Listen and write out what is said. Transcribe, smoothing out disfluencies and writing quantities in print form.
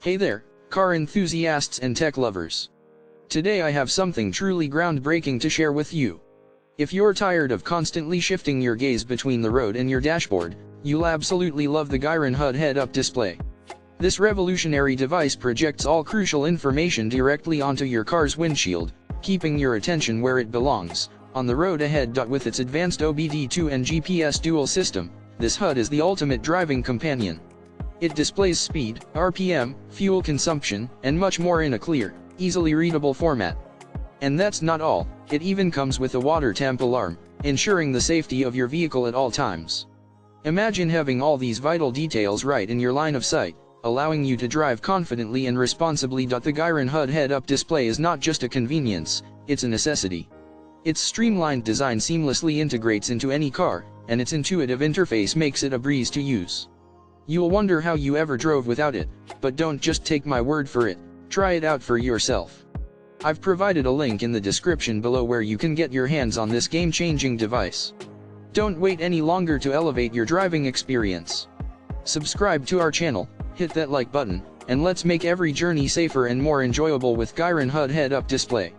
Hey there, car enthusiasts and tech lovers. Today I have something truly groundbreaking to share with you. If you're tired of constantly shifting your gaze between the road and your dashboard, you'll absolutely love the GEYIREN HUD head-up display. This revolutionary device projects all crucial information directly onto your car's windshield, keeping your attention where it belongs, on the road ahead. With its advanced OBD2 and GPS dual system, this HUD is the ultimate driving companion. It displays speed, RPM, fuel consumption, and much more in a clear, easily readable format. And that's not all, it even comes with a water temp alarm, ensuring the safety of your vehicle at all times. Imagine having all these vital details right in your line of sight, allowing you to drive confidently and responsibly. The GEYIREN HUD head-up display is not just a convenience, it's a necessity. Its streamlined design seamlessly integrates into any car, and its intuitive interface makes it a breeze to use. You'll wonder how you ever drove without it, but don't just take my word for it, try it out for yourself. I've provided a link in the description below where you can get your hands on this game-changing device. Don't wait any longer to elevate your driving experience. Subscribe to our channel, hit that like button, and let's make every journey safer and more enjoyable with GEYIREN HUD head-up display.